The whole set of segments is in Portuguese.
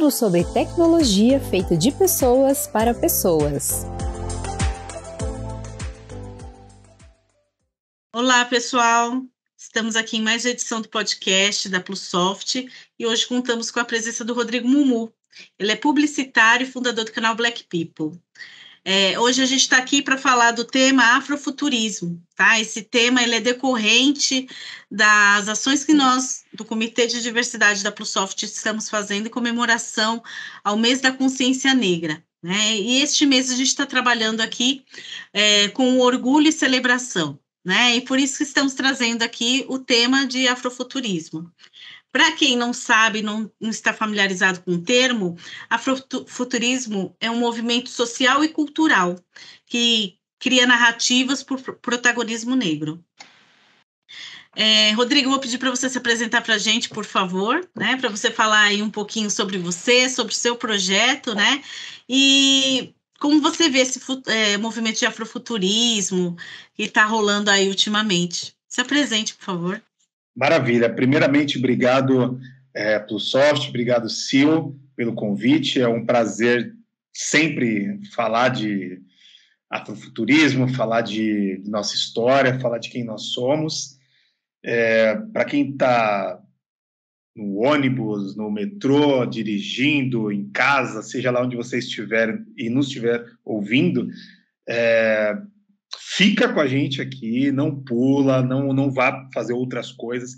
tudo sobre tecnologia feita de pessoas para pessoas. Olá, pessoal! Estamos aqui em mais uma edição do podcast da Plusoft e hoje contamos com a presença do Rodrigo Mumu. Ele é publicitário e fundador do canal Black People. Hoje a gente está aqui para falar do tema afrofuturismo, tá? Esse tema ele é decorrente das ações que nós, do Comitê de Diversidade da Plusoft, estamos fazendo em comemoração ao mês da consciência negra, né? E este mês a gente está trabalhando aqui com orgulho e celebração, né? E por isso que estamos trazendo aqui o tema de afrofuturismo. Para quem não sabe, não está familiarizado com o termo, afrofuturismo é um movimento social e cultural que cria narrativas por protagonismo negro. Rodrigo, vou pedir para você se apresentar para a gente, por favor, né? Para você falar aí um pouquinho sobre você, sobre o seu projeto, né? E como você vê esse movimento de afrofuturismo que está rolando aí ultimamente. Se apresente, por favor. Maravilha. Primeiramente, obrigado Plusoft, obrigado Sil pelo convite. É um prazer sempre falar de afrofuturismo, falar de nossa história, falar de quem nós somos. Para quem está no ônibus, no metrô, dirigindo, em casa, seja lá onde você estiver e nos estiver ouvindo, fica com a gente aqui, não pula, não vá fazer outras coisas.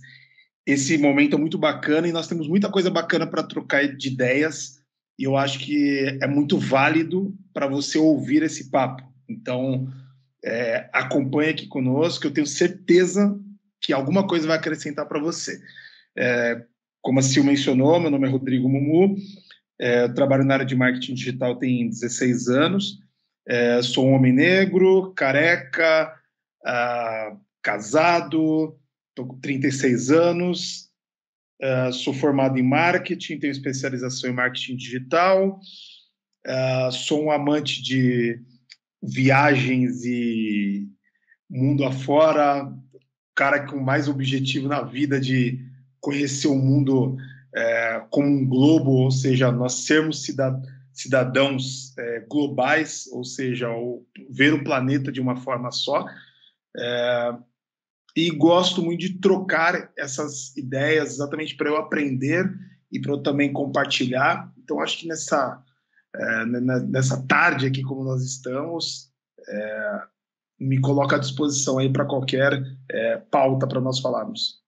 Esse momento é muito bacana e nós temos muita coisa bacana para trocar de ideias e eu acho que é muito válido para você ouvir esse papo. Então, acompanhe aqui conosco, eu tenho certeza que alguma coisa vai acrescentar para você. Como a Sil mencionou, meu nome é Rodrigo Mumu, eu trabalho na área de marketing digital tem 16 anos, sou um homem negro, careca, casado, estou com 36 anos, sou formado em marketing, tenho especialização em marketing digital, sou um amante de viagens e mundo afora, cara com mais objetivo na vida de conhecer o mundo como um globo, ou seja, nós sermos cidadãos globais, ou seja, ver o planeta de uma forma só. E gosto muito de trocar essas ideias exatamente para eu aprender e para eu também compartilhar. Então, acho que nessa tarde aqui, como nós estamos, me coloco à disposição aí para qualquer pauta para nós falarmos.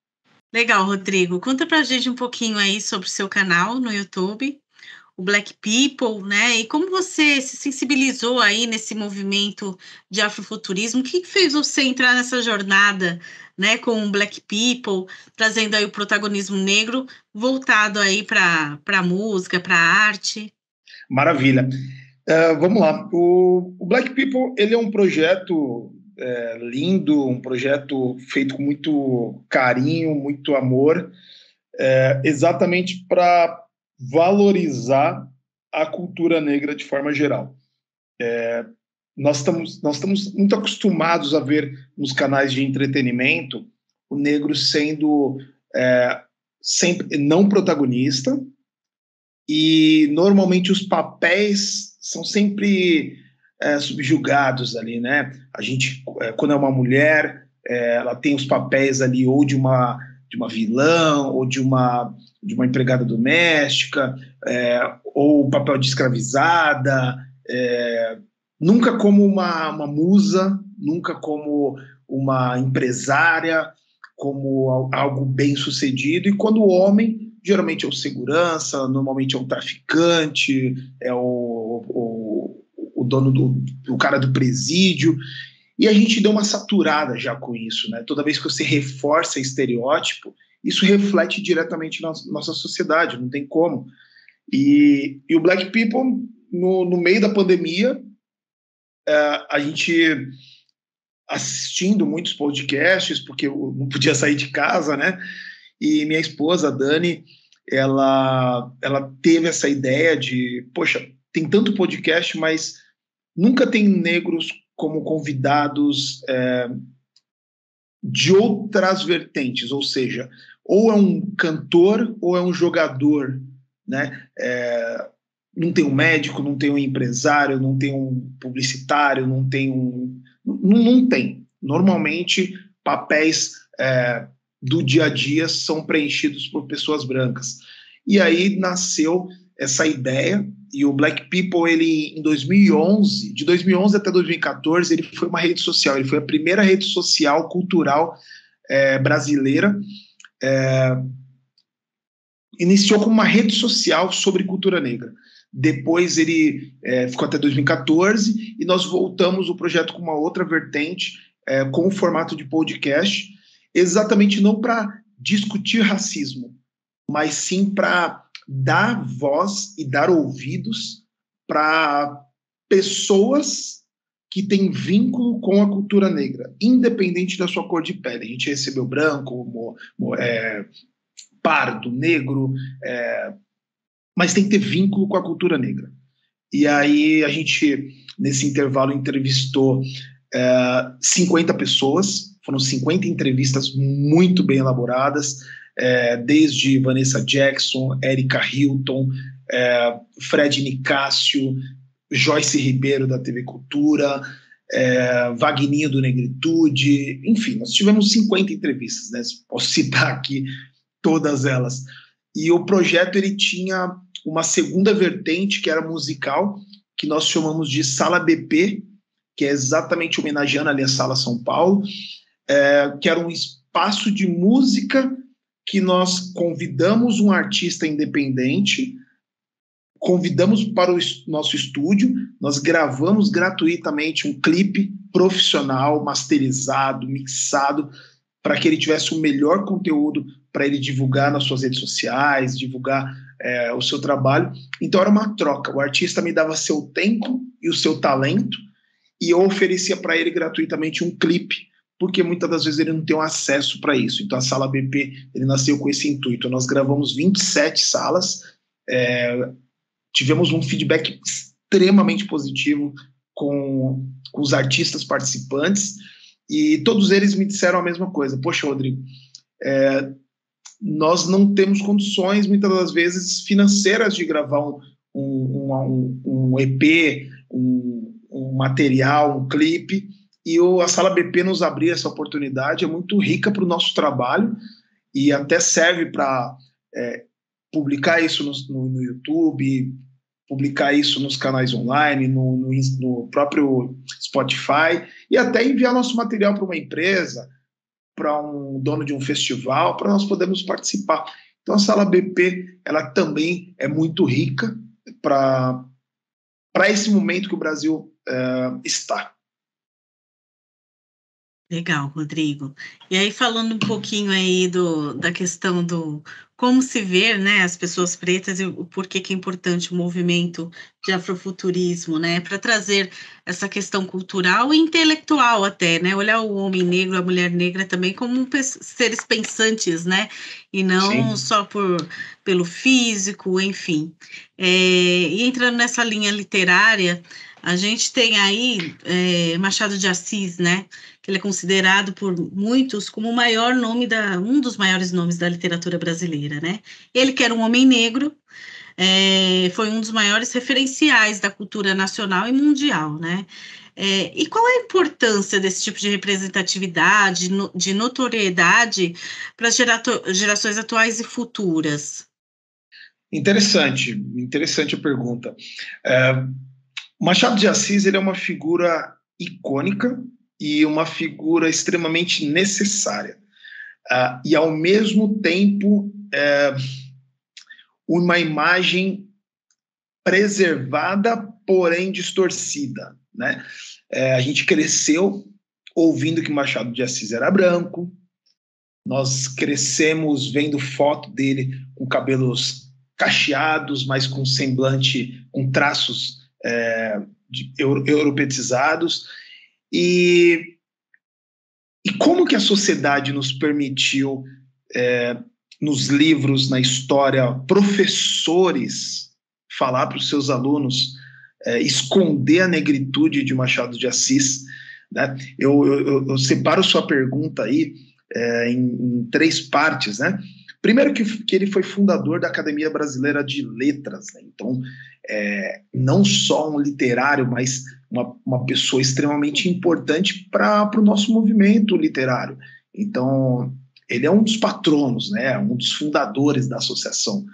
Legal, Rodrigo. Conta para a gente um pouquinho aí sobre o seu canal no YouTube, o Black People, né? E como você se sensibilizou aí nesse movimento de afrofuturismo? O que fez você entrar nessa jornada, né, com o Black People, trazendo aí o protagonismo negro voltado aí para a música, para a arte? Maravilha. Vamos lá. O Black People, ele é um projeto lindo, um projeto feito com muito carinho, muito amor, exatamente para valorizar a cultura negra de forma geral. Nós estamos muito acostumados a ver nos canais de entretenimento o negro sendo sempre não protagonista, e normalmente os papéis são sempre subjugados ali, né? A gente, quando é uma mulher, ela tem os papéis ali ou de uma vilã, ou de uma empregada doméstica, ou o papel de escravizada, nunca como uma musa, nunca como uma empresária, como algo bem sucedido. E quando o homem, geralmente é o segurança, normalmente é o traficante, é o dono do cara do presídio, e a gente deu uma saturada já com isso, né? Toda vez que você reforça estereótipo, isso reflete diretamente na nossa sociedade, não tem como. E o Black People, no meio da pandemia, a gente assistindo muitos podcasts, porque eu não podia sair de casa, né? E minha esposa, a Dani, ela teve essa ideia de, poxa, tem tanto podcast, mas nunca tem negros como convidados de outras vertentes, ou seja, ou é um cantor ou é um jogador né? Não tem um médico, não tem um empresário, não tem um publicitário, não tem não tem. Normalmente, papéis do dia a dia são preenchidos por pessoas brancas. E aí nasceu essa ideia, e o Black People, ele, em 2011, de 2011 até 2014, ele foi uma rede social, ele foi a primeira rede social cultural brasileira. Iniciou como uma rede social sobre cultura negra. Depois ele ficou até 2014, e nós voltamos o projeto com uma outra vertente, com o formato de podcast, exatamente não para discutir racismo, mas sim para dar voz e dar ouvidos para pessoas que têm vínculo com a cultura negra, independente da sua cor de pele. A gente recebeu branco, pardo, negro, mas tem que ter vínculo com a cultura negra. E aí a gente, nesse intervalo, entrevistou 50 pessoas, foram 50 entrevistas muito bem elaboradas, desde Vanessa Jackson, Erika Hilton, Fred Nicásio, Joyce Ribeiro, da TV Cultura, Vagninho do Negritude, enfim, nós tivemos 50 entrevistas, né? Posso citar aqui todas elas. E o projeto, ele tinha uma segunda vertente, que era musical, que nós chamamos de Sala BP, que é exatamente homenageando ali a Sala São Paulo, que era um espaço de música que nós convidamos um artista independente, convidamos para o nosso estúdio, nós gravamos gratuitamente um clipe profissional, masterizado, mixado, para que ele tivesse o melhor conteúdo para ele divulgar nas suas redes sociais, divulgar o seu trabalho. Então era uma troca, o artista me dava seu tempo e o seu talento, e eu oferecia para ele gratuitamente um clipe, porque muitas das vezes ele não tem um acesso para isso. Então a Sala BP, ele nasceu com esse intuito. Nós gravamos 27 salas, tivemos um feedback extremamente positivo com os artistas participantes, e todos eles me disseram a mesma coisa. Poxa, Rodrigo, nós não temos condições, muitas das vezes, financeiras de gravar um EP, um material, um clipe, e a Sala BP nos abriu essa oportunidade, é muito rica para o nosso trabalho, e até serve para publicar isso no YouTube, publicar isso nos canais online, no próprio Spotify, e até enviar nosso material para uma empresa, para um dono de um festival, para nós podermos participar. Então a Sala BP, ela também é muito rica para esse momento que o Brasil está. Legal, Rodrigo. E aí, falando um pouquinho aí da questão do como se ver, né, as pessoas pretas e o porquê que é importante o movimento de afrofuturismo, né, para trazer essa questão cultural e intelectual até, né, olhar o homem negro, a mulher negra também como seres pensantes, né, e não Sim. só pelo físico, enfim. E entrando nessa linha literária, a gente tem aí Machado de Assis, né, que ele é considerado por muitos como um dos maiores nomes da literatura brasileira, né? Ele, que era um homem negro, foi um dos maiores referenciais da cultura nacional e mundial, né? E qual é a importância desse tipo de representatividade, de notoriedade para as gerações atuais e futuras? Interessante a pergunta. Machado de Assis, ele é uma figura icônica e uma figura extremamente necessária. E, ao mesmo tempo, uma imagem preservada, porém distorcida, né? A gente cresceu ouvindo que Machado de Assis era branco, nós crescemos vendo foto dele com cabelos cacheados, mas com semblante, com traços europeizados. E como que a sociedade nos permitiu, nos livros, na história, professores falar para os seus alunos esconder a negritude de Machado de Assis, né? Eu separo sua pergunta aí em 3 partes, né? Primeiro que ele foi fundador da Academia Brasileira de Letras, né? Então, não só um literário, mas uma pessoa extremamente importante para o nosso movimento literário. Então, ele é um dos patronos, né? Um dos fundadores da associação.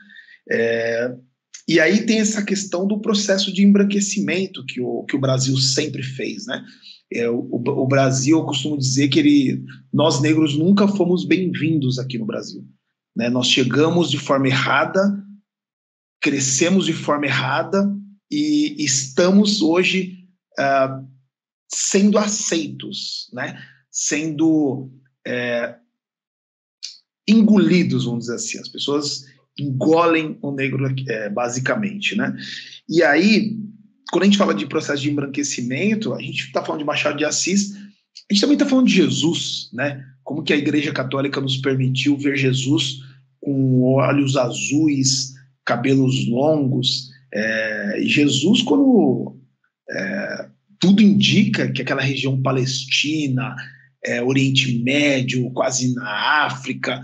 E aí tem essa questão do processo de embranquecimento que o Brasil sempre fez, né? O Brasil, eu costumo dizer que nós negros nunca fomos bem-vindos aqui no Brasil, né? Nós chegamos de forma errada, crescemos de forma errada e estamos hoje sendo aceitos, né? Sendo engolidos, vamos dizer assim. As pessoas engolem o negro, basicamente, né? E aí, quando a gente fala de processo de embranquecimento, a gente está falando de Machado de Assis, a gente também está falando de Jesus, né? Como que a Igreja Católica nos permitiu ver Jesus com olhos azuis, cabelos longos. Jesus, quando tudo indica que aquela região palestina, Oriente Médio, quase na África,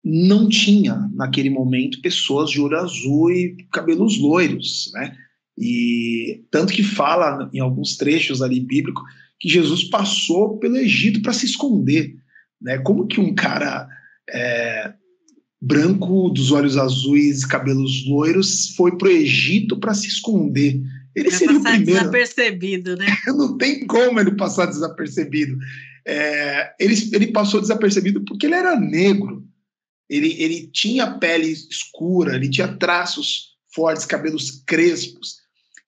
não tinha, naquele momento, pessoas de olho azul e cabelos loiros, né? E tanto que fala, em alguns trechos ali bíblicos, que Jesus passou pelo Egito para se esconder, né? Como que um cara branco, dos olhos azuis e cabelos loiros, foi para o Egito para se esconder? Ele seria o primeiro. Desapercebido, né? Não tem como ele passar desapercebido. Ele passou desapercebido porque ele era negro. Ele tinha pele escura, ele tinha traços fortes, cabelos crespos.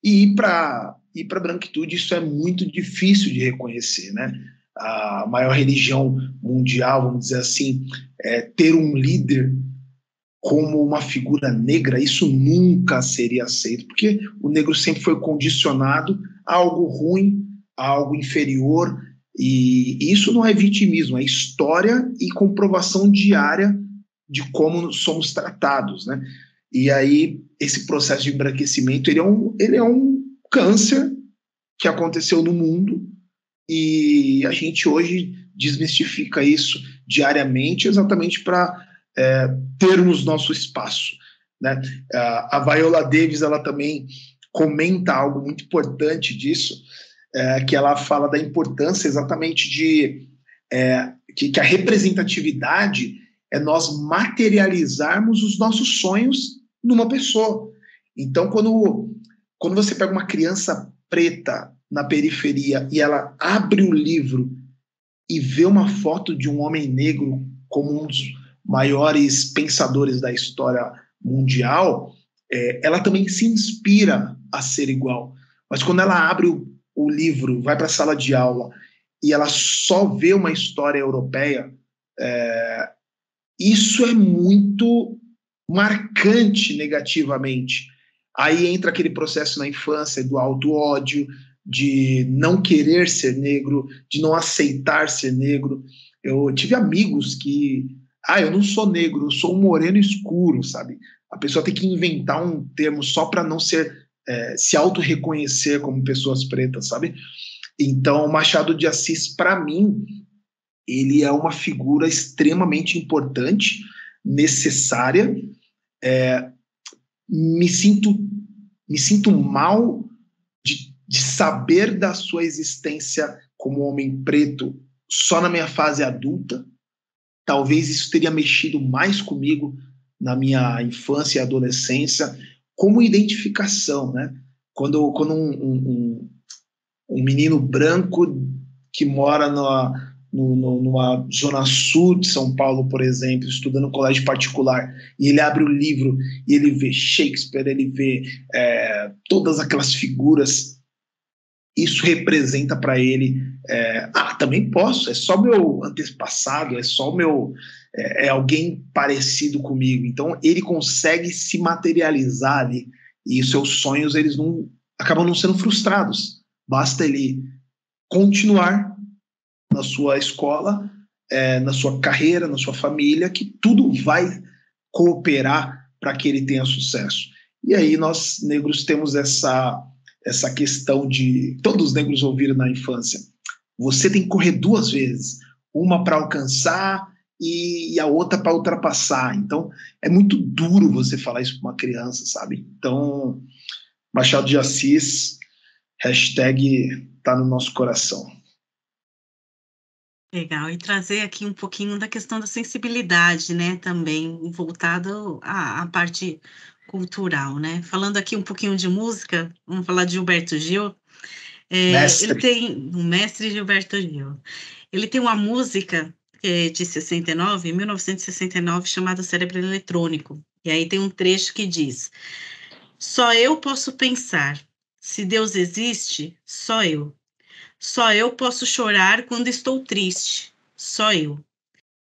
E ir para a branquitude, isso é muito difícil de reconhecer, né? A maior religião mundial, vamos dizer assim, ter um líder como uma figura negra, isso nunca seria aceito, porque o negro sempre foi condicionado a algo ruim, a algo inferior, e isso não é vitimismo, é história e comprovação diária de como somos tratados, né? E aí, esse processo de embranquecimento, ele é um câncer que aconteceu no mundo, e a gente hoje desmistifica isso diariamente, exatamente para termos nosso espaço, né? A Viola Davis, ela também comenta algo muito importante disso, que ela fala da importância exatamente de que a representatividade é nós materializarmos os nossos sonhos numa pessoa. Então, quando você pega uma criança preta na periferia e ela abre o livro e vê uma foto de um homem negro como um dos maiores pensadores da história mundial, ela também se inspira a ser igual. Mas quando ela abre o livro, vai para a sala de aula e ela só vê uma história europeia, isso é muito marcante negativamente. Aí entra aquele processo na infância do auto-ódio, de não querer ser negro, de não aceitar ser negro. Eu tive amigos que eu não sou negro, eu sou um moreno escuro, sabe? A pessoa tem que inventar um termo só para não se auto-reconhecer como pessoas pretas, sabe? Então, Machado de Assis, para mim, ele é uma figura extremamente importante, necessária. Me sinto mal de saber da sua existência como homem preto só na minha fase adulta. Talvez isso teria mexido mais comigo na minha infância e adolescência, como identificação, né? Quando um menino branco que mora numa zona sul de São Paulo, por exemplo, estudando no colégio particular, e ele abre o livro e ele vê Shakespeare, ele vê todas aquelas figuras, isso representa para ele, também posso, é só meu antepassado, é alguém parecido comigo. Então ele consegue se materializar ali, e os seus sonhos eles acabam não sendo frustrados. Basta ele continuar na sua escola, na sua carreira, na sua família, que tudo vai cooperar para que ele tenha sucesso. E aí nós negros temos essa questão de... Todos os negros ouviram na infância: você tem que correr 2 vezes, uma para alcançar e a outra para ultrapassar. Então, é muito duro você falar isso para uma criança, sabe? Então, Machado de Assis, hashtag tá no nosso coração. Legal, e trazer aqui um pouquinho da questão da sensibilidade, né, também, voltado à parte cultural, né? Falando aqui um pouquinho de música, vamos falar de Gilberto Gil. Ele tem, o mestre Gilberto Gil, ele tem uma música de 69, 1969, chamada Cérebro Eletrônico. E aí tem um trecho que diz: só eu posso pensar, se Deus existe, só eu. Só eu posso chorar quando estou triste, só eu.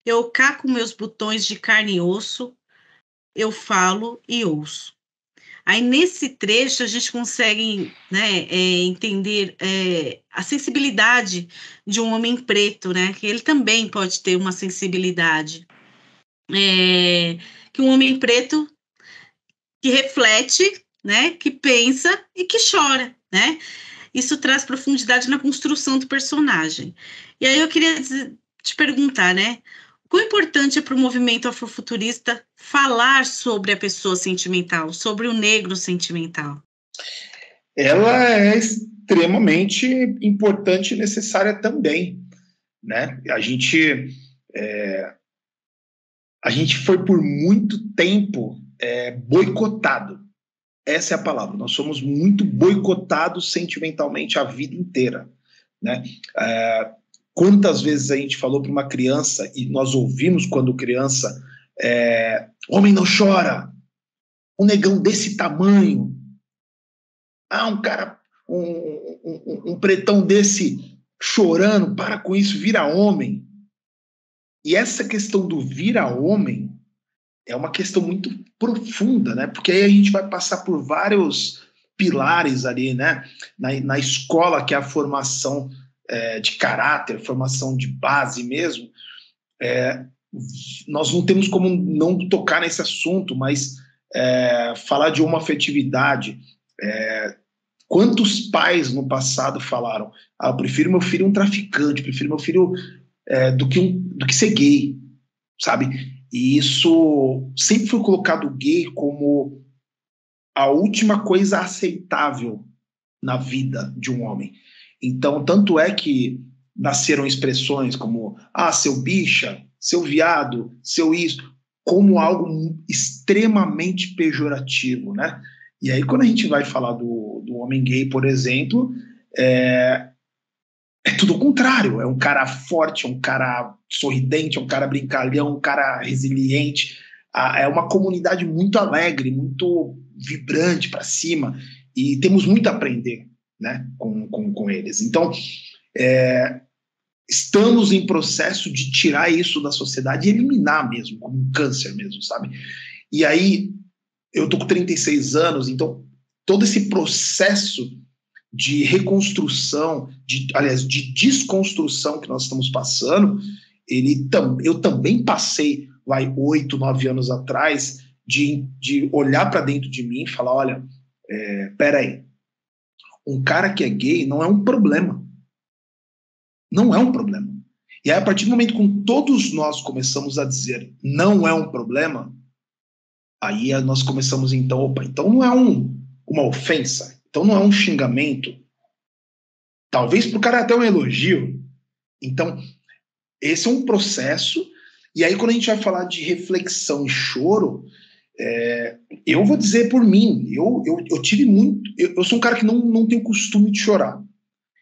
Eu caco meus botões de carne e osso, eu falo e ouço. Aí, nesse trecho, a gente consegue, né, entender a sensibilidade de um homem preto, né, que ele também pode ter uma sensibilidade. Que um homem preto que reflete, né, que pensa e que chora, né? Isso traz profundidade na construção do personagem. E aí eu queria te perguntar, né, quão importante é para o movimento afrofuturista falar sobre a pessoa sentimental, sobre o negro sentimental? Ela é extremamente importante e necessária também, né? A gente foi por muito tempo boicotado. Essa é a palavra. Nós somos muito boicotados sentimentalmente a vida inteira, né? Quantas vezes a gente falou para uma criança, e nós ouvimos quando criança, homem não chora, um negão desse tamanho, um cara, um pretão desse chorando, para com isso, vira homem. E essa questão do vira homem é uma questão muito profunda, né? Porque aí a gente vai passar por vários pilares ali, né? Na escola, que é a formação de caráter, formação de base mesmo. Nós não temos como não tocar nesse assunto, mas falar de homoafetividade. Quantos pais no passado falaram: eu prefiro meu filho um traficante, prefiro meu filho do que ser gay, sabe? E isso sempre foi colocado gay como a última coisa aceitável na vida de um homem. Então, tanto é que nasceram expressões como seu bicha, seu viado, seu isso, como algo extremamente pejorativo, né? E aí, quando a gente vai falar do homem gay, por exemplo, é tudo o contrário. É um cara forte, é um cara sorridente, é um cara brincalhão, um cara resiliente. É uma comunidade muito alegre, muito vibrante para cima, e temos muito a aprender, né, com eles. Então, estamos em processo de tirar isso da sociedade e eliminar mesmo, como um câncer mesmo, sabe? E aí, eu tô com 36 anos, então todo esse processo de reconstrução, de desconstrução que nós estamos passando, eu também passei, 8, 9 anos atrás, de olhar para dentro de mim e falar: olha, peraí, um cara que é gay não é um problema. Não é um problema. E aí, a partir do momento que todos nós começamos a dizer não é um problema, aí nós começamos então não é uma ofensa, então não é um xingamento, talvez para o cara até um elogio. Então, esse é um processo. E aí, quando a gente vai falar de reflexão e choro, eu vou dizer por mim, eu tive muito, eu sou um cara que não tenho costume de chorar.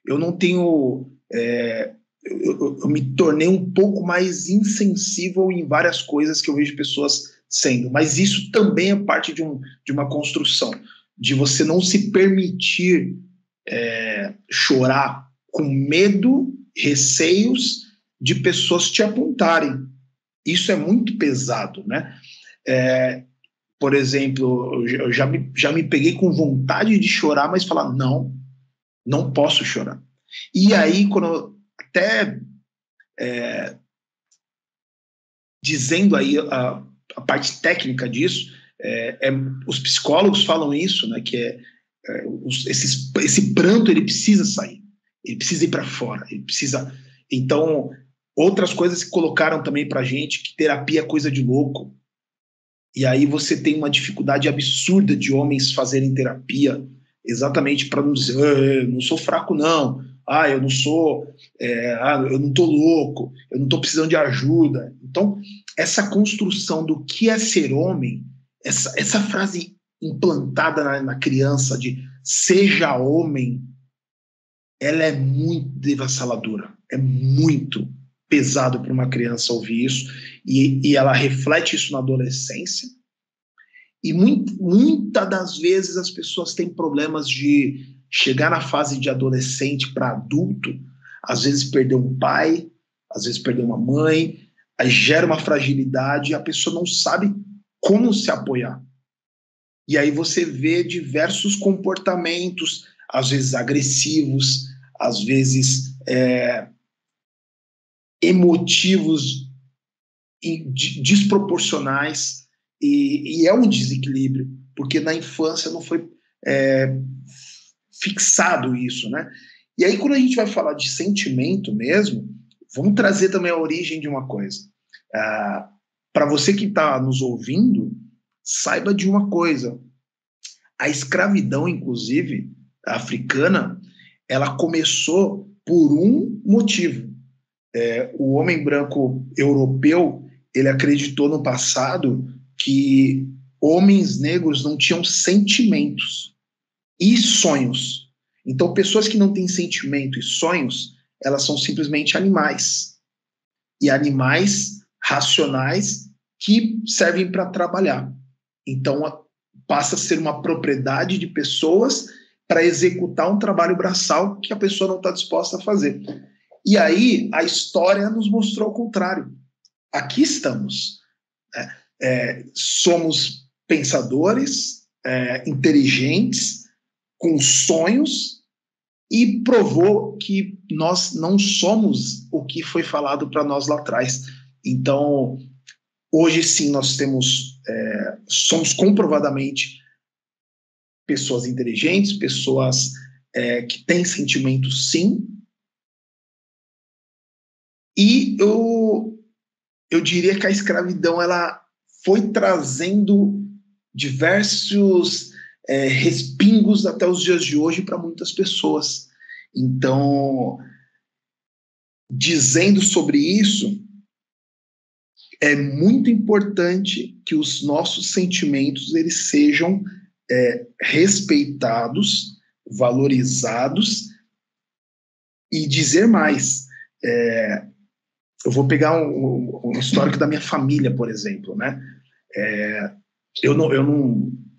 Eu não tenho, eu me tornei um pouco mais insensível em várias coisas que eu vejo pessoas sendo, mas isso também é parte de uma construção, de você não se permitir chorar com medo, receios de pessoas te apontarem. Isso é muito pesado, né? Por exemplo, eu já me peguei com vontade de chorar, mas falar: não posso chorar. E aí, quando eu, até dizendo aí a parte técnica disso, os psicólogos falam isso, né? Que esse pranto, ele precisa sair, ele precisa ir para fora, ele precisa. Então, Outras coisas que colocaram também pra gente, que terapia é coisa de louco. E aí você tem uma dificuldade absurda de homens fazerem terapia, exatamente para não dizer, eu não sou fraco não, eu não sou, eu não tô louco, eu não tô precisando de ajuda. Então, essa construção do que é ser homem, essa frase implantada na criança de seja homem, ela é muito devassaladora, é muito pesado para uma criança ouvir isso, e ela reflete isso na adolescência, e muitas das vezes as pessoas têm problemas de chegar na fase de adolescente para adulto, às vezes perder um pai, às vezes perder uma mãe, aí gera uma fragilidade e a pessoa não sabe como se apoiar. E aí você vê diversos comportamentos, às vezes agressivos, às vezes emotivos desproporcionais, e é um desequilíbrio, porque na infância não foi fixado isso, né? E aí quando a gente vai falar de sentimento mesmo, vamos trazer também a origem de uma coisa. Para você que está nos ouvindo, saiba de uma coisa. A escravidão, inclusive, africana, ela começou por um motivo. O homem branco europeu, ele acreditou no passado que homens negros não tinham sentimentos e sonhos. Então, pessoas que não têm sentimento e sonhos, elas são simplesmente animais. E animais racionais que servem para trabalhar. Então, passa a ser uma propriedade de pessoas para executar um trabalho braçal que a pessoa não está disposta a fazer. E aí, a história nos mostrou o contrário. Aqui estamos. Somos pensadores, inteligentes, com sonhos, e provou que nós não somos o que foi falado para nós lá atrás. Então, hoje sim, nós somos comprovadamente pessoas inteligentes, pessoas que têm sentimentos, sim. E eu diria que a escravidão ela foi trazendo diversos respingos até os dias de hoje para muitas pessoas. Então, dizendo sobre isso, é muito importante que os nossos sentimentos eles sejam respeitados, valorizados, e dizer mais. Eu vou pegar um histórico da minha família, por exemplo, né?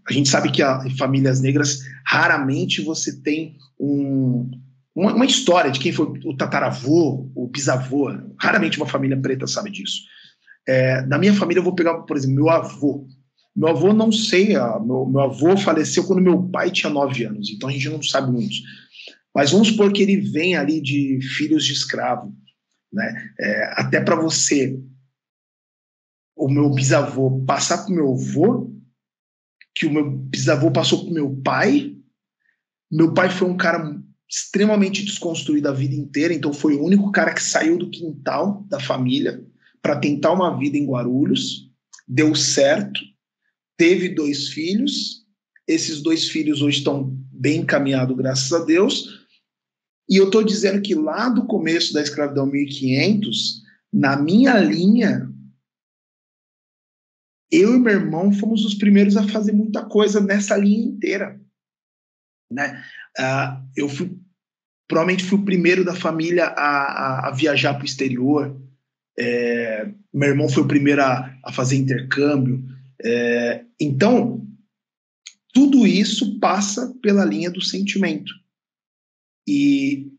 A gente sabe que em famílias negras raramente você tem uma história de quem foi o tataravô, o bisavô. Raramente uma família preta sabe disso. Na minha família eu vou pegar, por exemplo, meu avô. Meu avô, não sei, meu avô faleceu quando meu pai tinha 9 anos, então a gente não sabe muito. Mas vamos supor que ele vem ali de filhos de escravo, né? Até para você, o meu bisavô passar para o meu avô, que o meu bisavô passou para o meu pai foi um cara extremamente desconstruído a vida inteira, então foi o único cara que saiu do quintal da família para tentar uma vida em Guarulhos, deu certo, teve 2 filhos, esses 2 filhos hoje estão bem encaminhados, graças a Deus, e eu estou dizendo que lá do começo da escravidão 1500, na minha linha, eu e meu irmão fomos os primeiros a fazer muita coisa nessa linha inteira, né? Eu provavelmente fui o primeiro da família a viajar para o exterior. Meu irmão foi o primeiro a fazer intercâmbio. Então, tudo isso passa pela linha do sentimento. E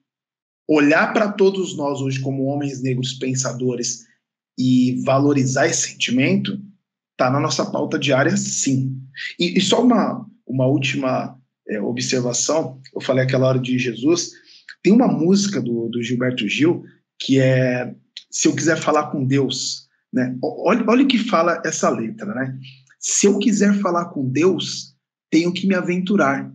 olhar para todos nós hoje como homens negros pensadores e valorizar esse sentimento está na nossa pauta diária, sim. E só uma última observação, eu falei aquela hora de Jesus, tem uma música do Gilberto Gil que é Se Eu Quiser Falar com Deus, né? Olha o que fala essa letra, né? Se eu quiser falar com Deus, tenho que me aventurar,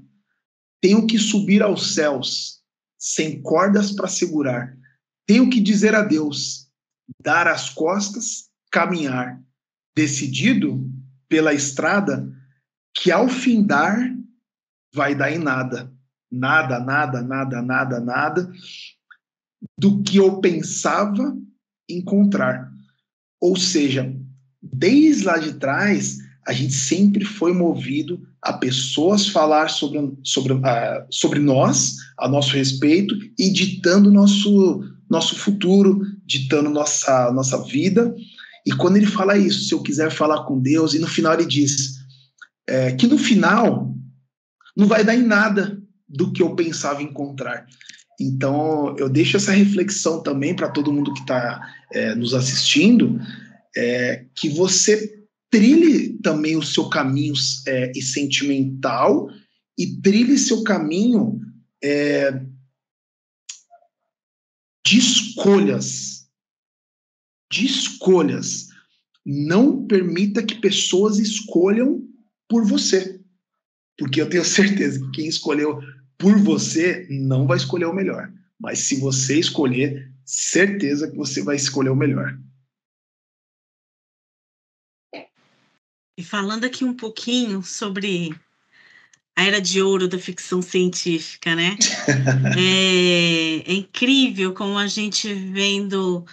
tenho que subir aos céus, sem cordas para segurar, tenho que dizer a Deus, dar as costas, caminhar decidido pela estrada que ao findar vai dar em nada. Nada, nada, nada, nada, nada do que eu pensava encontrar. Ou seja, desde lá de trás, a gente sempre foi movido a pessoas falar sobre nós, a nosso respeito, e ditando nosso futuro, ditando nossa vida. E quando ele fala isso, se eu quiser falar com Deus, e no final ele diz que no final não vai dar em nada do que eu pensava encontrar. Então, eu deixo essa reflexão também para todo mundo que está nos assistindo, que você trilhe também o seu caminho sentimental e trilhe seu caminho de escolhas. De escolhas. Não permita que pessoas escolham por você. Porque eu tenho certeza que quem escolheu por você não vai escolher o melhor. Mas se você escolher, certeza que você vai escolher o melhor. E falando aqui um pouquinho sobre a era de ouro da ficção científica, né? É incrível como a gente vendo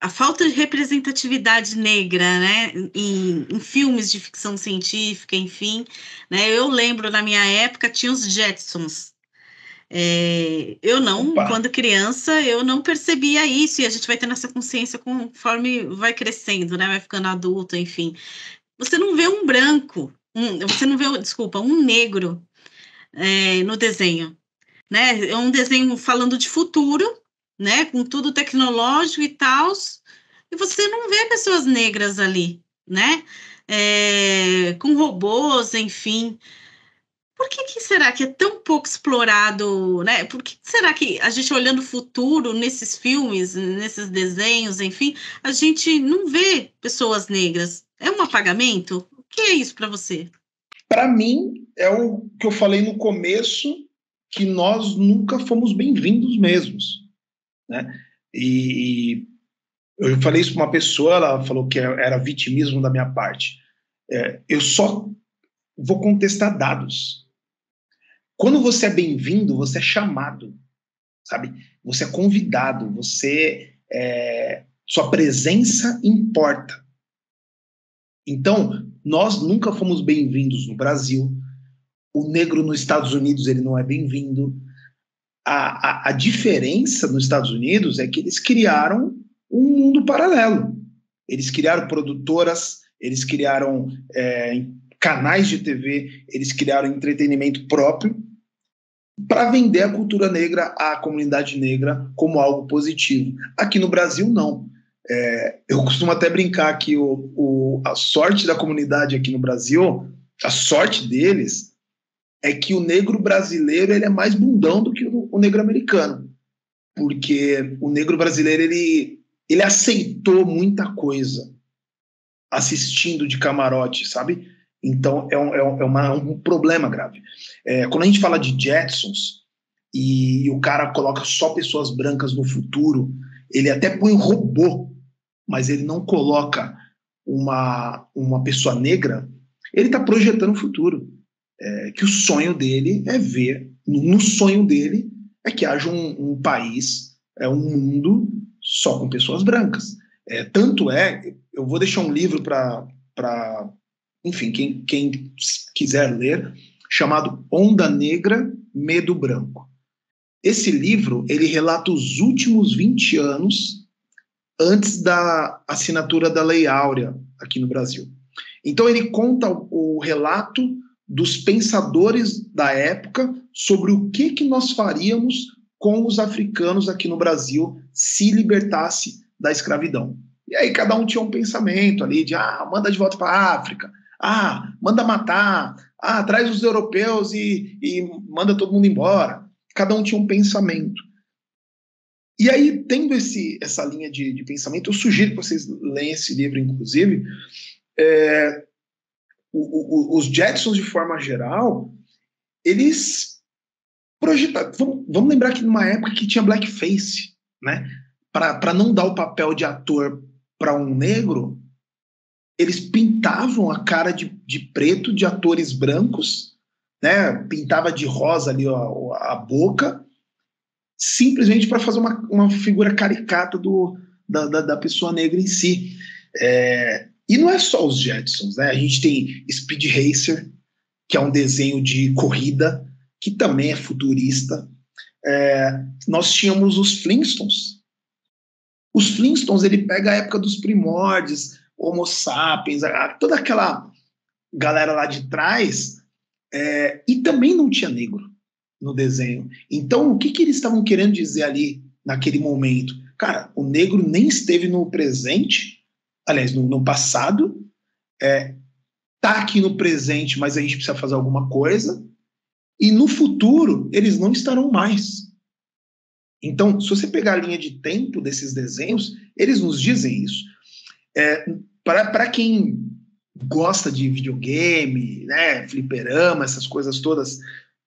a falta de representatividade negra, né, em filmes de ficção científica, enfim, né, eu lembro na minha época tinha os Jetsons. Quando criança, eu não percebia isso, e a gente vai tendo essa consciência conforme vai crescendo, né, vai ficando adulto, enfim. Você não vê um branco, um negro no desenho, né, é um desenho falando de futuro, né, com tudo tecnológico e tal, e você não vê pessoas negras ali, né, com robôs, enfim. Por que será que é tão pouco explorado, né? Por que será que a gente olhando o futuro nesses filmes, nesses desenhos, enfim, a gente não vê pessoas negras? É um apagamento? O que é isso para você? Para mim, é o que eu falei no começo, que nós nunca fomos bem-vindos mesmos, né? E eu falei isso para uma pessoa, ela falou que era vitimismo da minha parte. Eu só vou contestar dados. Quando você é bem-vindo, você é chamado, sabe? Você é convidado, sua presença importa. Então, nós nunca fomos bem-vindos no Brasil. O negro nos Estados Unidos, ele não é bem-vindo. A diferença nos Estados Unidos é que eles criaram um mundo paralelo. Eles criaram produtoras, eles criaram canais de TV, eles criaram entretenimento próprio para vender a cultura negra, a comunidade negra, como algo positivo. Aqui no Brasil, não. Eu costumo até brincar que a sorte da comunidade aqui no Brasil, a sorte deles, é que o negro brasileiro ele é mais bundão do que o negro americano. Porque o negro brasileiro ele aceitou muita coisa assistindo de camarote, sabe? Então é um problema grave. Quando a gente fala de Jetsons e o cara coloca só pessoas brancas no futuro, ele até põe um robô, mas ele não coloca uma pessoa negra, ele está projetando o futuro. Que o sonho dele é ver, no sonho dele é que haja um país, um mundo só com pessoas brancas. Eu vou deixar um livro para enfim, quem quiser ler, chamado Onda Negra, Medo Branco. Esse livro, ele relata os últimos 20 anos antes da assinatura da Lei Áurea aqui no Brasil. Então ele conta o relato dos pensadores da época sobre o que nós faríamos com os africanos aqui no Brasil se libertasse da escravidão. E aí cada um tinha um pensamento ali de manda de volta para a África, manda matar, traz os europeus e manda todo mundo embora. Cada um tinha um pensamento. E aí, tendo essa linha de pensamento, eu sugiro que vocês leiam esse livro, inclusive. Os Jetsons, de forma geral, eles projetaram. Vamos lembrar que numa época que tinha blackface, né? para não dar o papel de ator para um negro, eles pintavam a cara de preto de atores brancos, né? Pintava de rosa ali a boca, simplesmente para fazer uma figura caricata da pessoa negra em si. E não é só os Jetsons, né? A gente tem Speed Racer, que é um desenho de corrida, que também é futurista. Nós tínhamos os Flintstones. Os Flintstones, ele pega a época dos primórdios, Homo sapiens, toda aquela galera lá de trás, e também não tinha negro no desenho. Então, o que eles estavam querendo dizer ali naquele momento? Cara, o negro nem esteve no presente, aliás, no passado, tá aqui no presente, mas a gente precisa fazer alguma coisa, e no futuro eles não estarão mais. Então, se você pegar a linha de tempo desses desenhos, eles nos dizem isso. Para quem gosta de videogame, né, fliperama, essas coisas todas,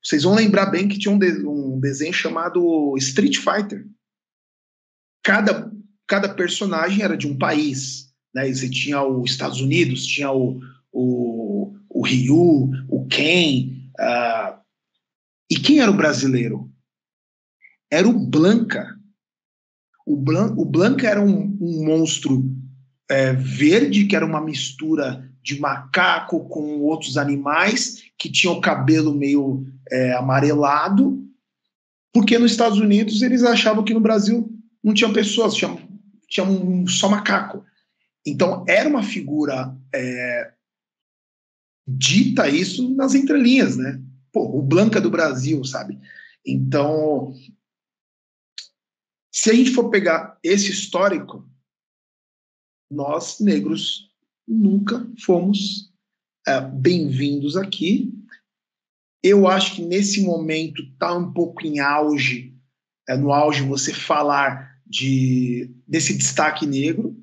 vocês vão lembrar bem que tinha um desenho chamado Street Fighter. Cada personagem era de um país, né? Você tinha os Estados Unidos, tinha o Ryu, o Ken, e quem era o brasileiro? Era o Blanka. O Blanka era um monstro verde, que era uma mistura de macaco com outros animais, que tinha o cabelo meio amarelado, porque nos Estados Unidos eles achavam que no Brasil não tinham pessoas, tinha só macaco. Então era uma figura dita isso nas entrelinhas, né? Pô, o Blanka do Brasil, sabe? Então, se a gente for pegar esse histórico, nós, negros, nunca fomos bem-vindos aqui. Eu acho que nesse momento está um pouco em auge, no auge você falar desse destaque negro,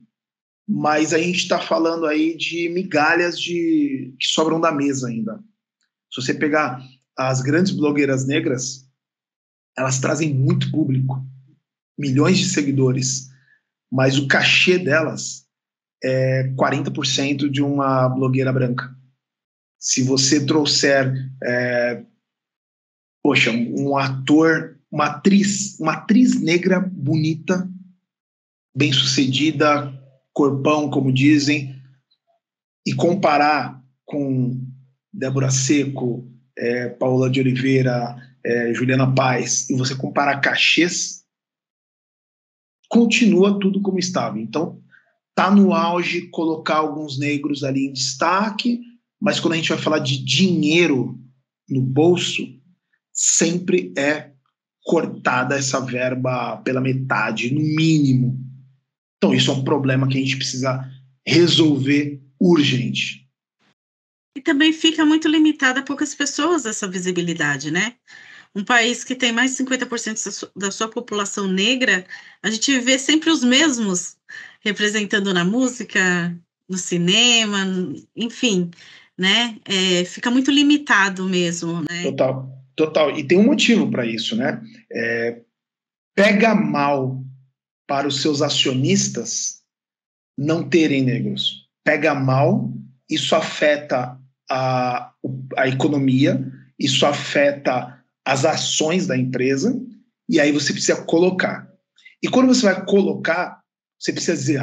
mas a gente está falando aí de migalhas que sobram da mesa ainda. Se você pegar as grandes blogueiras negras, elas trazem muito público, milhões de seguidores, mas o cachê delas é 40% de uma blogueira branca. Se você trouxer, um ator, uma atriz negra bonita, bem-sucedida, corpão, como dizem, e comparar com Débora Seco, Paola de Oliveira, Juliana Paz, e você comparar cachês, continua tudo como estava. Então, tá no auge colocar alguns negros ali em destaque, mas quando a gente vai falar de dinheiro no bolso, sempre é cortada essa verba pela metade, no mínimo. Então, isso é um problema que a gente precisa resolver urgente. E também fica muito limitada a poucas pessoas essa visibilidade, né? Um país que tem mais de 50% da sua população negra, a gente vê sempre os mesmos representando na música, no cinema, enfim, né? Fica muito limitado mesmo, né? Total. E tem um motivo para isso, né? Pega mal para os seus acionistas não terem negros. Pega mal, isso afeta a economia, isso afeta as ações da empresa, e aí você precisa colocar. E quando você vai colocar, você precisa dizer,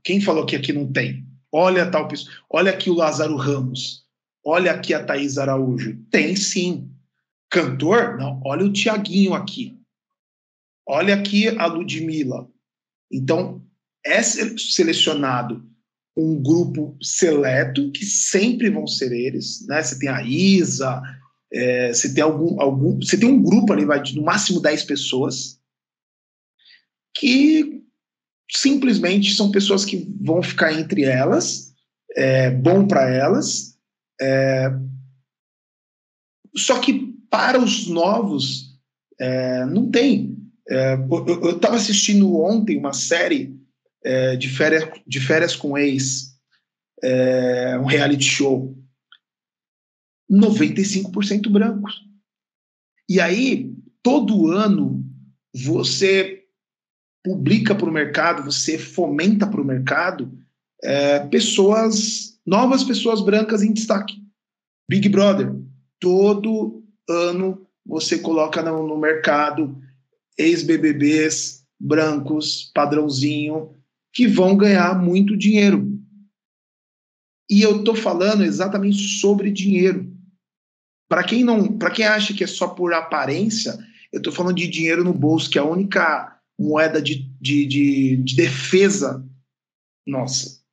quem falou que aqui não tem? Olha tal pessoa, olha aqui o Lázaro Ramos, olha aqui a Thaís Araújo. Tem sim. Cantor? Não, olha o Tiaguinho aqui. Olha aqui a Ludmilla. Então, é selecionado um grupo seleto, que sempre vão ser eles, né? Você tem a Isa, você tem você tem um grupo ali, no máximo 10 pessoas, que simplesmente são pessoas que vão ficar entre elas, bom para elas, só que para os novos não tem. Eu estava assistindo ontem uma série de férias com ex, um reality show, 95% brancos. E aí, todo ano, você publica para o mercado, você fomenta para o mercado novas pessoas brancas em destaque. Big Brother, todo ano você coloca no mercado ex-BBBs brancos, padrãozinho, que vão ganhar muito dinheiro. E eu estou falando exatamente sobre dinheiro. Para quem acha que é só por aparência, eu estou falando de dinheiro no bolso, que é a única moeda de defesa nossa.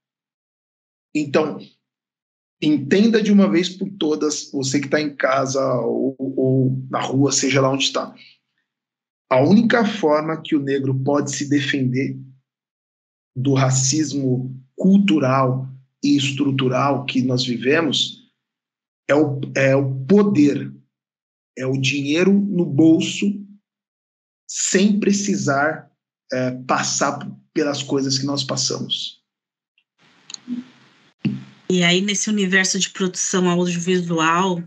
Então, entenda de uma vez por todas, você que está em casa ou na rua, seja lá onde está. A única forma que o negro pode se defender do racismo cultural e estrutural que nós vivemos é o poder, é o dinheiro no bolso, sem precisar passar pelas coisas que nós passamos. E aí, nesse universo de produção audiovisual,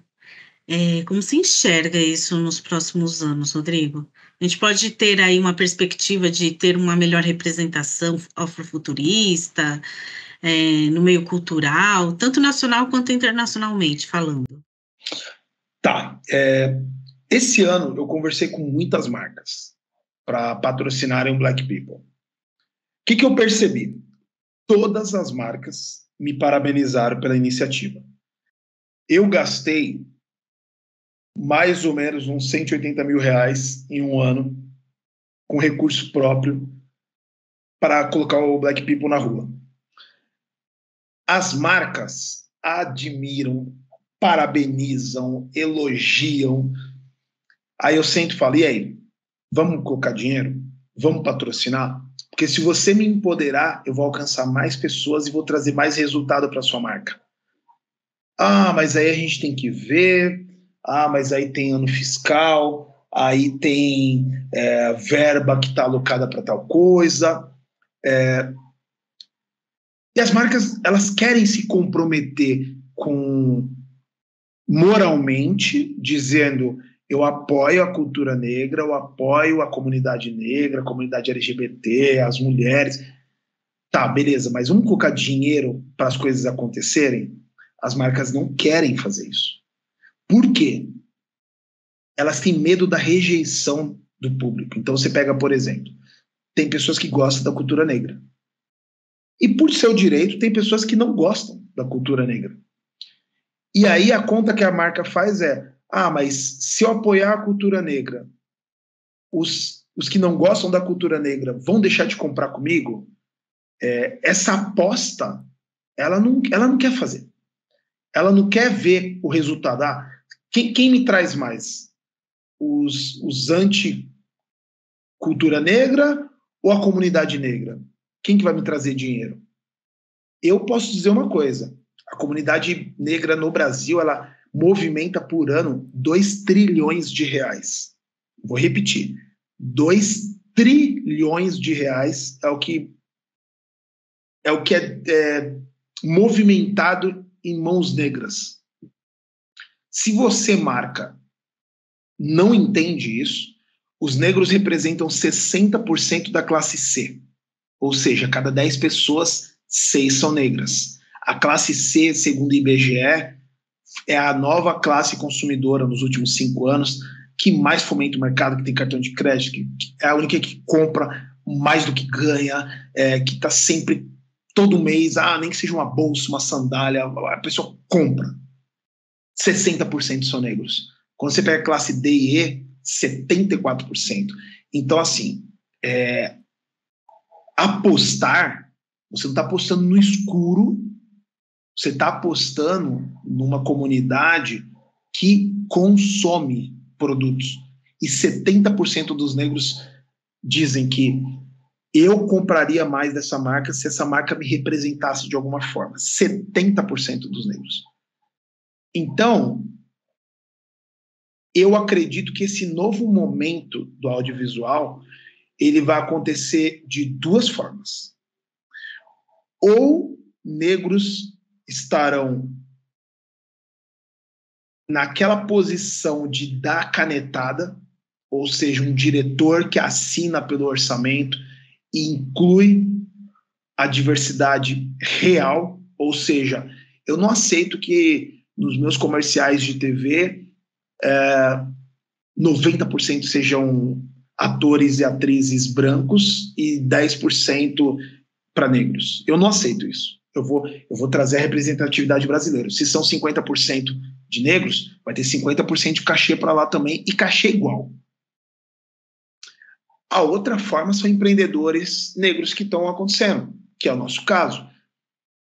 como se enxerga isso nos próximos anos, Rodrigo? A gente pode ter aí uma perspectiva de ter uma melhor representação afrofuturista, no meio cultural, tanto nacional quanto internacionalmente falando? Tá. Esse ano eu conversei com muitas marcas para patrocinarem o Black People. O que eu percebi? Todas as marcas me parabenizaram pela iniciativa. Eu gastei mais ou menos uns 180 mil reais em um ano com recurso próprio para colocar o Black People na rua. As marcas admiram, parabenizam, elogiam. Aí eu sento e falo, e aí, vamos colocar dinheiro? Vamos patrocinar? Porque se você me empoderar, eu vou alcançar mais pessoas e vou trazer mais resultado para sua marca. Ah, mas aí a gente tem que ver. Ah, mas aí tem ano fiscal. Aí tem verba que está alocada para tal coisa. E as marcas, elas querem se comprometer moralmente, dizendo: eu apoio a cultura negra, eu apoio a comunidade negra, a comunidade LGBT, as mulheres. Tá, beleza, mas vamos colocar dinheiro para as coisas acontecerem? As marcas não querem fazer isso. Por quê? Elas têm medo da rejeição do público. Então você pega, por exemplo, tem pessoas que gostam da cultura negra. E por seu direito, tem pessoas que não gostam da cultura negra. E aí a conta que a marca faz mas se eu apoiar a cultura negra, os que não gostam da cultura negra vão deixar de comprar comigo? Essa aposta, ela não quer fazer. Ela não quer ver o resultado. Quem me traz mais? Os anti-cultura negra ou a comunidade negra? Quem que vai me trazer dinheiro? Eu posso dizer uma coisa. A comunidade negra no Brasil, ela movimenta por ano 2 trilhões de reais. Vou repetir. 2 trilhões de reais é o que é movimentado em mãos negras. Se você, marca, não entende isso, os negros representam 60% da classe C. Ou seja, cada 10 pessoas, 6 são negras. A classe C, segundo o IBGE, é a nova classe consumidora nos últimos 5 anos que mais fomenta o mercado, que tem cartão de crédito, que é a única que compra mais do que ganha, que está sempre, todo mês, nem que seja uma bolsa, uma sandália, a pessoa compra. 60% são negros. Quando você pega a classe D e E, 74%. Então, assim, apostar, você não está apostando no escuro, você está apostando numa comunidade que consome produtos. E 70% dos negros dizem que eu compraria mais dessa marca se essa marca me representasse de alguma forma. 70% dos negros. Então, eu acredito que esse novo momento do audiovisual, ele vai acontecer de 2 formas. Ou negros estarão naquela posição de dar canetada, ou seja, um diretor que assina pelo orçamento e inclui a diversidade real, ou seja, eu não aceito que nos meus comerciais de TV 90% sejam atores e atrizes brancos e 10% para negros. Eu não aceito isso. Eu vou trazer a representatividade brasileira. Se são 50% de negros, vai ter 50% de cachê para lá também, e cachê igual. A outra forma são empreendedores negros que estão acontecendo, que é o nosso caso.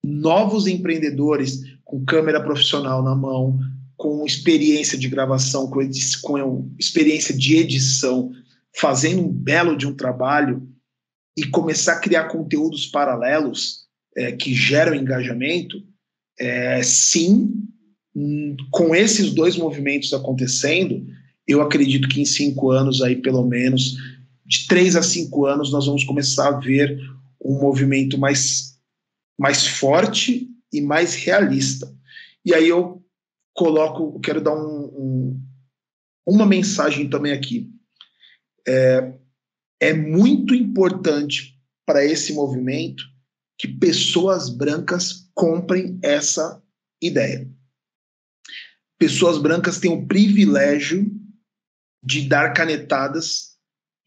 Novos empreendedores com câmera profissional na mão, com experiência de gravação, com experiência de edição, fazendo um belo de um trabalho e começar a criar conteúdos paralelos que geram engajamento, sim, com esses dois movimentos acontecendo, eu acredito que em 5 anos, aí pelo menos, de 3 a 5 anos, nós vamos começar a ver um movimento mais forte e mais realista. E aí eu quero dar uma mensagem também aqui. É muito importante para esse movimento que pessoas brancas comprem essa ideia. Pessoas brancas têm o privilégio de dar canetadas,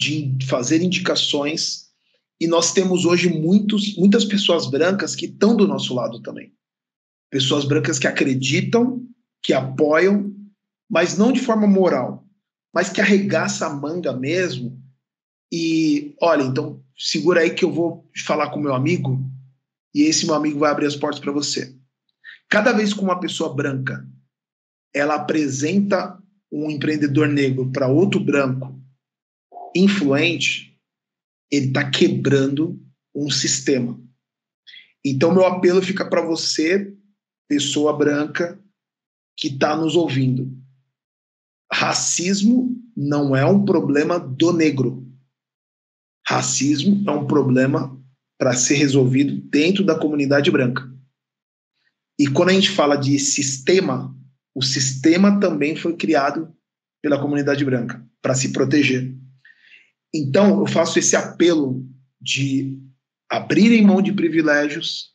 de fazer indicações, e nós temos hoje muitas pessoas brancas que estão do nosso lado também. Pessoas brancas que acreditam, que apoiam, mas não de forma moral, mas que arregaça a manga mesmo. E, olha, então, segura aí que eu vou falar com meu amigo, e esse meu amigo vai abrir as portas para você. Cada vez que uma pessoa branca, ela apresenta um empreendedor negro para outro branco influente, ele está quebrando um sistema. Então, meu apelo fica para você, pessoa branca, que está nos ouvindo. Racismo não é um problema do negro. Racismo é um problema para ser resolvido dentro da comunidade branca. E quando a gente fala de sistema, o sistema também foi criado pela comunidade branca, para se proteger. Então, eu faço esse apelo de abrirem mão de privilégios,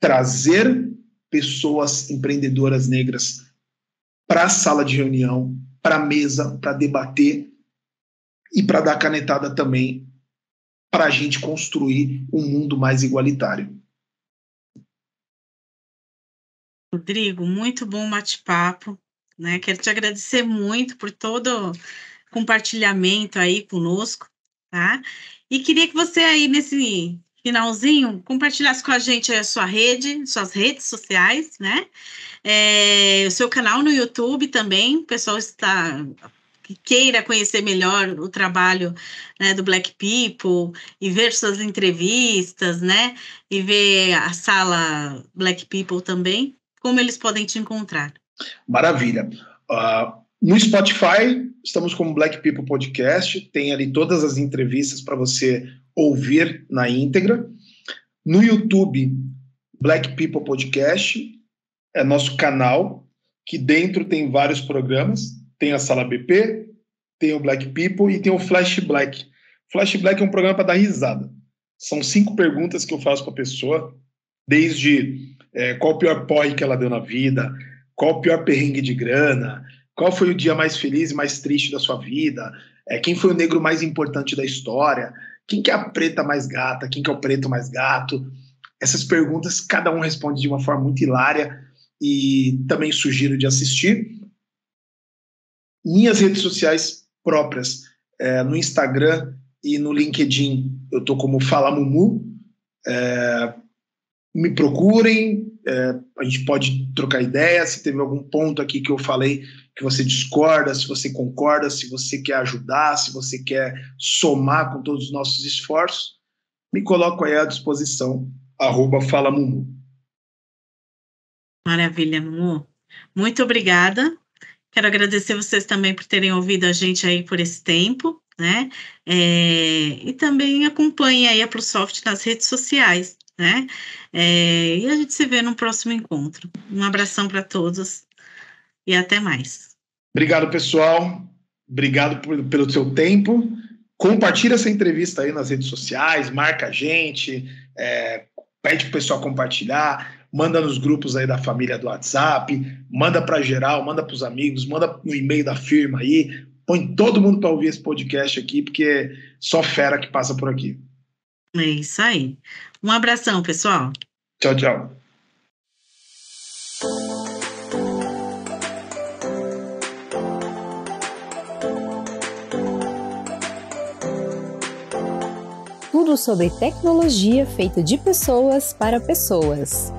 trazer pessoas empreendedoras negras para a sala de reunião, para a mesa, para debater e para dar canetada também para a gente construir um mundo mais igualitário. Rodrigo, muito bom bate-papo, né? Quero te agradecer muito por todo compartilhamento aí conosco, tá? E queria que você aí nesse finalzinho compartilhasse com a gente a sua rede, suas redes sociais, né? O seu canal no YouTube também, o pessoal que queira conhecer melhor o trabalho, né, do Black People e ver suas entrevistas, né? E ver a sala Black People também, como eles podem te encontrar? Maravilha. No Spotify, estamos como Black People Podcast, tem ali todas as entrevistas para você ouvir na íntegra. No YouTube, Black People Podcast, é nosso canal, que dentro tem vários programas, tem a Sala BP, tem o Black People e tem o Flash Black. Flash Black é um programa para dar risada. São 5 perguntas que eu faço para a pessoa, desde qual o pior porre que ela deu na vida, qual o pior perrengue de grana, qual foi o dia mais feliz e mais triste da sua vida, quem foi o negro mais importante da história, quem que é a preta mais gata, quem que é o preto mais gato. Essas perguntas, cada um responde de uma forma muito hilária e também sugiro de assistir. Minhas redes sociais próprias, no Instagram e no LinkedIn, eu estou como Fala Mumu. Me procurem, a gente pode trocar ideia, se teve algum ponto aqui que eu falei que você discorda, se você concorda, se você quer ajudar, se você quer somar com todos os nossos esforços, me coloco aí à disposição, @falamumu. Maravilha, Mumu. Muito obrigada. Quero agradecer vocês também por terem ouvido a gente aí por esse tempo, né? E também acompanhe aí a Plusoft nas redes sociais, né? E a gente se vê no próximo encontro. Um abração para todos e até mais. Obrigado, pessoal. Obrigado pelo seu tempo Compartilha essa entrevista aí nas redes sociais, marca a gente, pede para o pessoal compartilhar, manda nos grupos aí da família do WhatsApp, manda para geral, manda para os amigos, manda no e-mail da firma aí, põe todo mundo para ouvir esse podcast aqui, porque só fera que passa por aqui. É isso aí. Um abração, pessoal. Tchau, tchau. Tudo sobre tecnologia feita de pessoas para pessoas.